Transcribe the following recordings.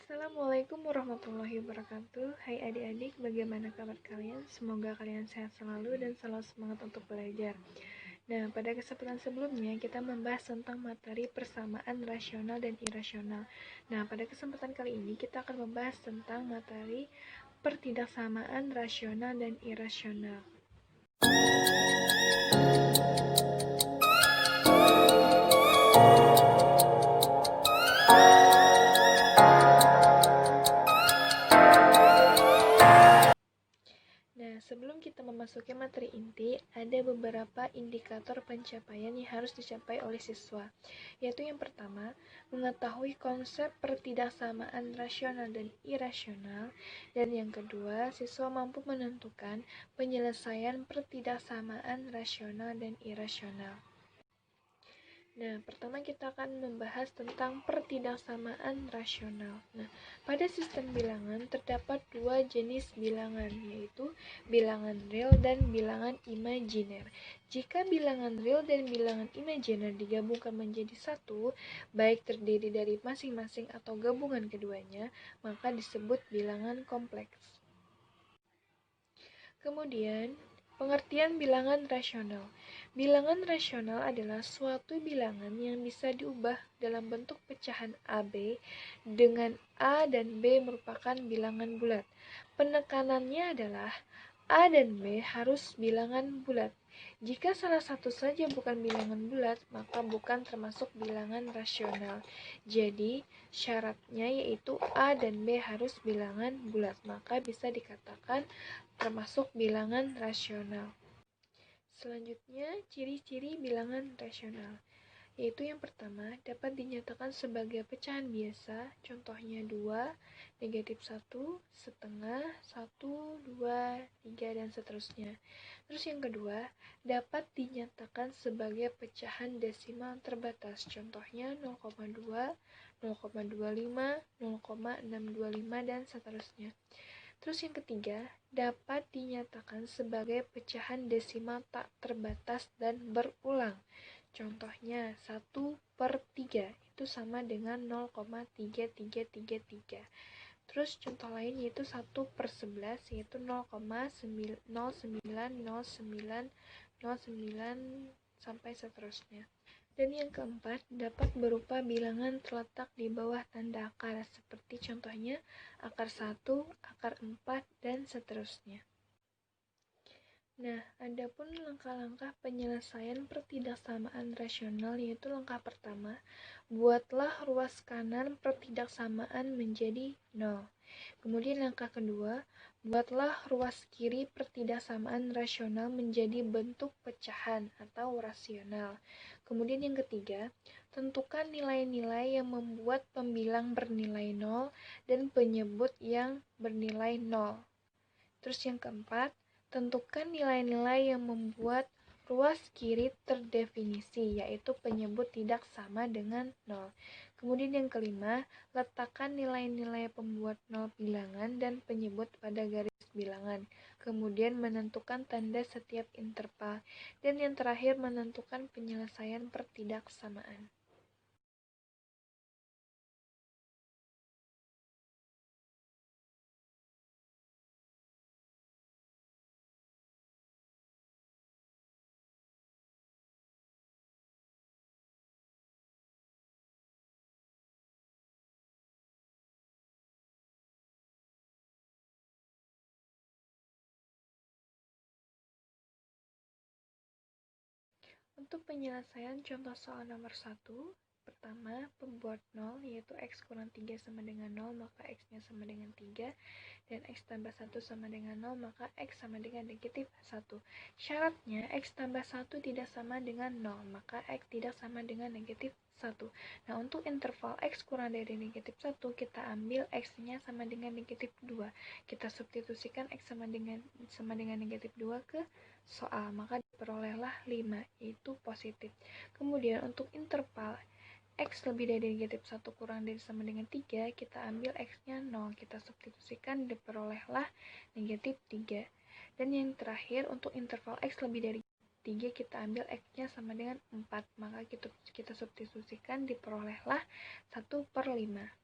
Assalamualaikum warahmatullahi wabarakatuh. Hai adik-adik, bagaimana kabar kalian? Semoga kalian sehat selalu dan selalu semangat untuk belajar. Nah, pada kesempatan sebelumnya kita membahas tentang materi persamaan rasional dan irasional. Nah, pada kesempatan kali ini kita akan membahas tentang materi pertidaksamaan rasional dan irasional. Nah, sebelum kita memasuki materi inti, ada beberapa indikator pencapaian yang harus dicapai oleh siswa, yaitu yang pertama, mengetahui konsep pertidaksamaan rasional dan irasional, dan yang kedua, siswa mampu menentukan penyelesaian pertidaksamaan rasional dan irasional. Nah, pertama kita akan membahas tentang pertidaksamaan rasional. Nah, pada sistem bilangan terdapat dua jenis bilangan, yaitu bilangan real dan bilangan imajiner. Jika bilangan real dan bilangan imajiner digabungkan menjadi satu, baik terdiri dari masing-masing atau gabungan keduanya, maka disebut bilangan kompleks. Kemudian, pengertian bilangan rasional. Bilangan rasional adalah suatu bilangan yang bisa diubah dalam bentuk pecahan AB dengan A dan B merupakan bilangan bulat. Penekanannya adalah A dan B harus bilangan bulat. Jika salah satu saja bukan bilangan bulat, maka bukan termasuk bilangan rasional. Jadi, syaratnya yaitu A dan B harus bilangan bulat, maka bisa dikatakan termasuk bilangan rasional. Selanjutnya, ciri-ciri bilangan rasional, yaitu yang pertama, dapat dinyatakan sebagai pecahan biasa, contohnya 2, negatif 1, setengah, 1, 2, 3, dan seterusnya. Terus yang kedua, dapat dinyatakan sebagai pecahan desimal terbatas, contohnya 0,2, 0,25, 0,625, dan seterusnya. Terus yang ketiga, dapat dinyatakan sebagai pecahan desimal tak terbatas dan berulang. Contohnya 1/3 itu sama dengan 0,3333. Terus contoh lain yaitu 1/11 yaitu 0,090909 sampai seterusnya. Dan yang keempat, dapat berupa bilangan terletak di bawah tanda akar, seperti contohnya akar 1, akar 4, dan seterusnya. Nah, adapun langkah-langkah penyelesaian pertidaksamaan rasional yaitu langkah pertama, buatlah ruas kanan pertidaksamaan menjadi 0. Kemudian langkah kedua, buatlah ruas kiri pertidaksamaan rasional menjadi bentuk pecahan atau rasional. Kemudian yang ketiga, tentukan nilai-nilai yang membuat pembilang bernilai 0 dan penyebut yang bernilai 0. Terus yang keempat, tentukan nilai-nilai yang membuat ruas kiri terdefinisi, yaitu penyebut tidak sama dengan 0. Kemudian yang kelima, letakkan nilai-nilai pembuat 0 bilangan dan penyebut pada garis bilangan. Kemudian menentukan tanda setiap interval. Dan yang terakhir, menentukan penyelesaian pertidaksamaan. Untuk penyelesaian contoh soal nomor 1, pertama, pembuat 0, yaitu x kurang 3 sama dengan 0, maka x-nya sama dengan 3, dan x tambah 1 sama dengan 0, maka x sama dengan negatif 1. Syaratnya, x tambah 1 tidak sama dengan 0, maka x tidak sama dengan negatif 1. Nah, untuk interval x kurang dari negatif 1, kita ambil x-nya sama dengan negatif 2. Kita substitusikan x sama dengan negatif 2 ke soal, maka diperolehlah 5, yaitu positif. Kemudian untuk interval x lebih dari negatif 1 kurang dari sama dengan 3, kita ambil x-nya 0, kita substitusikan, diperolehlah negatif 3. Dan yang terakhir, untuk interval x lebih dari 3, kita ambil x-nya sama dengan 4, maka kita substitusikan, diperolehlah 1/5.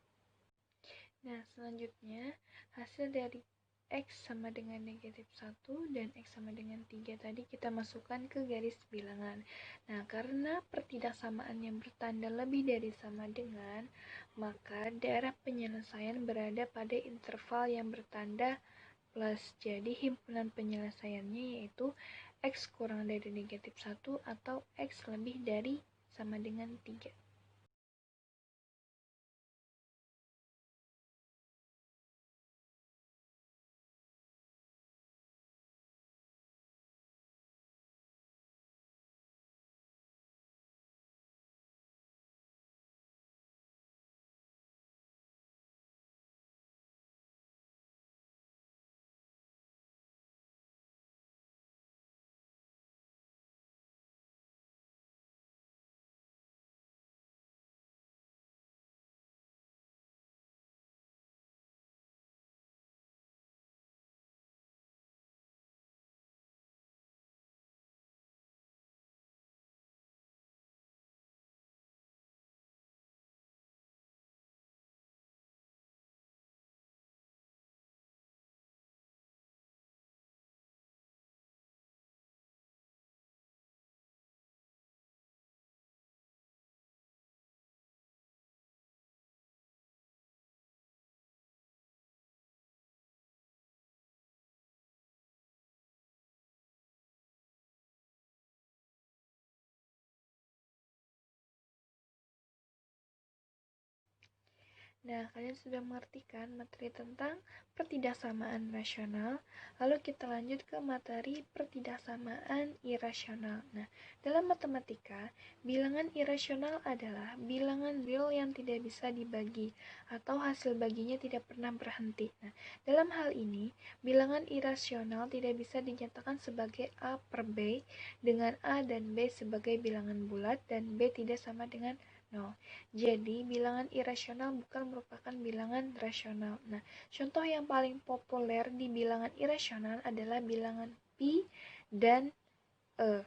Nah, selanjutnya hasil dari X sama dengan negatif 1 dan X sama dengan 3 tadi kita masukkan ke garis bilangan. Nah, karena pertidaksamaan yang bertanda lebih dari sama dengan, maka daerah penyelesaian berada pada interval yang bertanda plus. Jadi himpunan penyelesaiannya yaitu X kurang dari negatif 1 atau X lebih dari sama dengan 3. Nah, kalian sudah mengerti kan materi tentang pertidaksamaan rasional? Lalu kita lanjut ke materi pertidaksamaan irasional. Nah, dalam matematika, bilangan irasional adalah bilangan real yang tidak bisa dibagi atau hasil baginya tidak pernah berhenti. Nah, dalam hal ini, bilangan irasional tidak bisa dinyatakan sebagai A per B dengan A dan B sebagai bilangan bulat dan B tidak sama dengan 0. Jadi, bilangan irasional bukan merupakan bilangan rasional. Nah, contoh yang paling populer di bilangan irasional adalah bilangan pi dan e.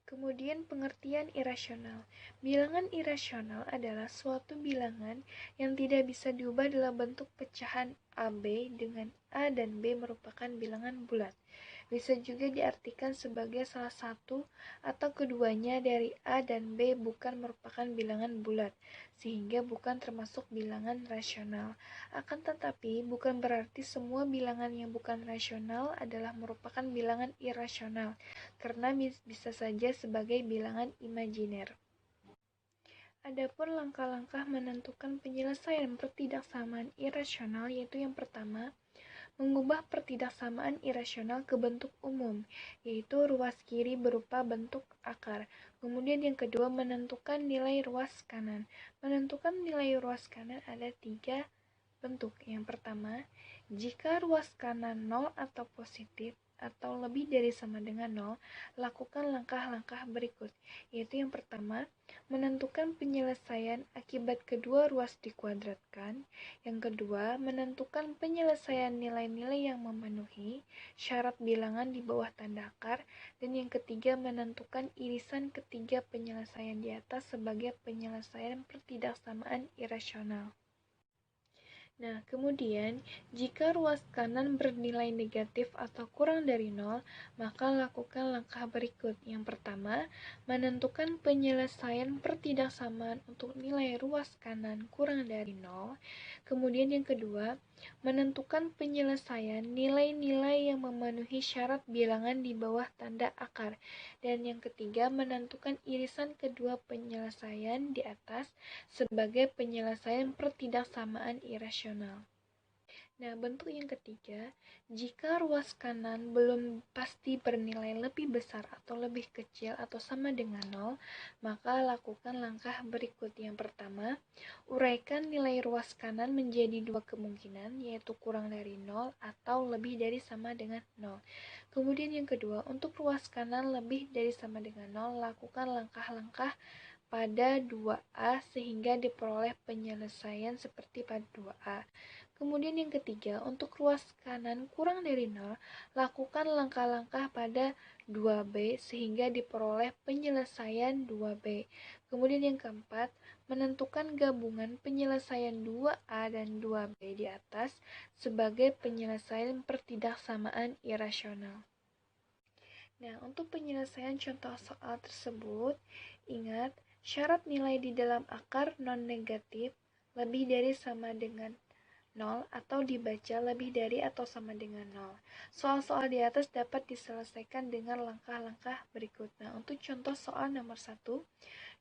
Kemudian pengertian irasional. Bilangan irasional adalah suatu bilangan yang tidak bisa diubah dalam bentuk pecahan AB dengan A dan B merupakan bilangan bulat. Bisa juga diartikan sebagai salah satu atau keduanya dari A dan B bukan merupakan bilangan bulat, sehingga bukan termasuk bilangan rasional. Akan tetapi, bukan berarti semua bilangan yang bukan rasional adalah merupakan bilangan irasional, karena bisa saja sebagai bilangan imajiner. Adapun langkah-langkah menentukan penyelesaian pertidaksamaan irasional yaitu yang pertama, mengubah pertidaksamaan irasional ke bentuk umum, yaitu ruas kiri berupa bentuk akar. Kemudian yang kedua, menentukan nilai ruas kanan. Menentukan nilai ruas kanan ada 3 bentuk. Yang pertama, jika ruas kanan 0 atau positif atau lebih dari sama dengan 0, lakukan langkah-langkah berikut, yaitu yang pertama, menentukan penyelesaian akibat kedua ruas dikuadratkan. Yang kedua, menentukan penyelesaian nilai-nilai yang memenuhi syarat bilangan di bawah tanda akar. Dan yang ketiga, menentukan irisan ketiga penyelesaian di atas sebagai penyelesaian pertidaksamaan irasional. Nah, kemudian, jika ruas kanan bernilai negatif atau kurang dari 0, maka lakukan langkah berikut. Yang pertama, menentukan penyelesaian pertidaksamaan untuk nilai ruas kanan kurang dari 0. Kemudian yang kedua, menentukan penyelesaian nilai-nilai yang memenuhi syarat bilangan di bawah tanda akar. Dan yang ketiga, menentukan irisan kedua penyelesaian di atas sebagai penyelesaian pertidaksamaan irasional. Nah, bentuk yang ketiga, jika ruas kanan belum pasti bernilai lebih besar atau lebih kecil atau sama dengan 0, maka lakukan langkah berikut. Yang pertama, uraikan nilai ruas kanan menjadi dua kemungkinan, yaitu kurang dari 0 atau lebih dari sama dengan 0. Kemudian yang kedua, untuk ruas kanan lebih dari sama dengan 0, lakukan langkah-langkah pada 2A sehingga diperoleh penyelesaian seperti pada 2A. Kemudian yang ketiga, untuk ruas kanan kurang dari 0, lakukan langkah-langkah pada 2B sehingga diperoleh penyelesaian 2B. Kemudian yang keempat, menentukan gabungan penyelesaian 2A dan 2B di atas sebagai penyelesaian pertidaksamaan irasional. Nah, untuk penyelesaian contoh soal tersebut, ingat syarat nilai di dalam akar non-negatif lebih dari sama dengan 0 atau dibaca lebih dari atau sama dengan 0. Soal-soal di atas dapat diselesaikan dengan langkah-langkah berikut. Nah, untuk contoh soal nomor 1,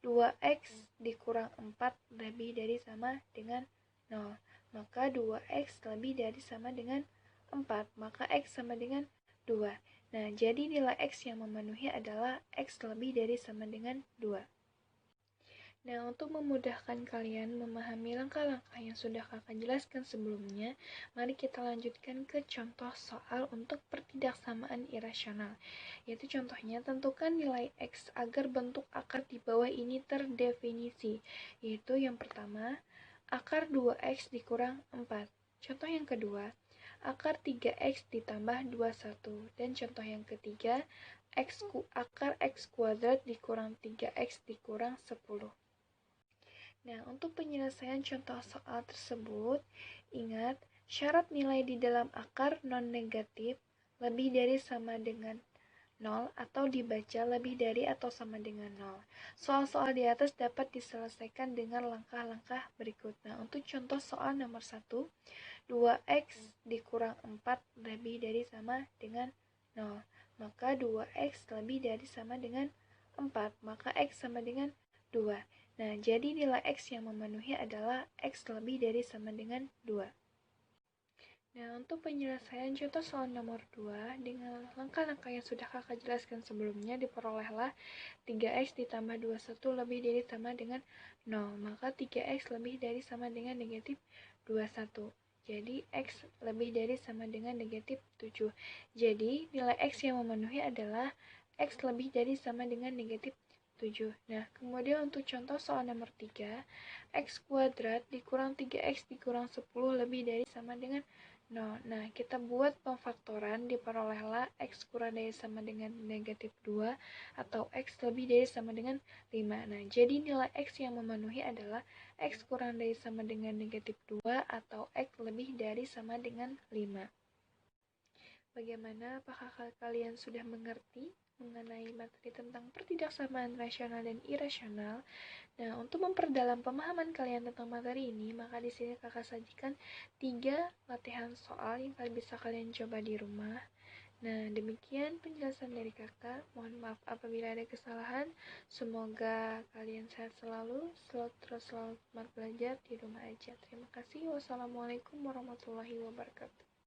2x dikurang 4 lebih dari sama dengan 0. Maka 2x lebih dari sama dengan 4, maka x sama dengan 2. Nah, jadi nilai x yang memenuhi adalah x lebih dari sama dengan 2. Nah, untuk memudahkan kalian memahami langkah-langkah yang sudah kakak jelaskan sebelumnya, mari kita lanjutkan ke contoh soal untuk pertidaksamaan irasional. Yaitu contohnya, tentukan nilai x agar bentuk akar di bawah ini terdefinisi. Yaitu yang pertama, akar 2x dikurang 4. Contoh yang kedua, akar 3x ditambah 21. Dan contoh yang ketiga, akar x kuadrat dikurang 3x dikurang 10. Nah, untuk penyelesaian contoh soal tersebut, ingat syarat nilai di dalam akar non-negatif lebih dari sama dengan 0 atau dibaca lebih dari atau sama dengan 0. Soal-soal di atas dapat diselesaikan dengan langkah-langkah berikut. Nah, untuk contoh soal nomor 1, 2x dikurang 4 lebih dari sama dengan 0. Maka 2x lebih dari sama dengan 4, maka x sama dengan 2. Nah, jadi nilai x yang memenuhi adalah x lebih dari sama dengan 2. Nah, untuk penyelesaian contoh soal nomor 2, dengan langkah-langkah yang sudah kakak jelaskan sebelumnya, diperolehlah 3x ditambah 21 lebih dari sama dengan 0. Maka 3x lebih dari sama dengan negatif 21. Jadi, x lebih dari sama dengan negatif 7. Jadi, nilai x yang memenuhi adalah x lebih dari sama dengan negatif 7. Nah, kemudian untuk contoh soal nomor 3, x kuadrat dikurang 3x dikurang 10 lebih dari sama dengan 0. Nah, kita buat pemfaktoran, diperolehlah x kurang dari sama dengan negatif 2 atau x lebih dari sama dengan 5. Nah, jadi nilai x yang memenuhi adalah x kurang dari sama dengan negatif 2 atau x lebih dari sama dengan 5. Bagaimana? Apakah kalian sudah mengerti mengenai materi tentang pertidaksamaan rasional dan irasional? Nah, untuk memperdalam pemahaman kalian tentang materi ini, maka di sini kakak sajikan 3 latihan soal yang bisa kalian coba di rumah. Nah, demikian penjelasan dari kakak. Mohon maaf apabila ada kesalahan. Semoga kalian sehat selalu, terus selalu semangat belajar di rumah aja. Terima kasih. Wassalamualaikum warahmatullahi wabarakatuh.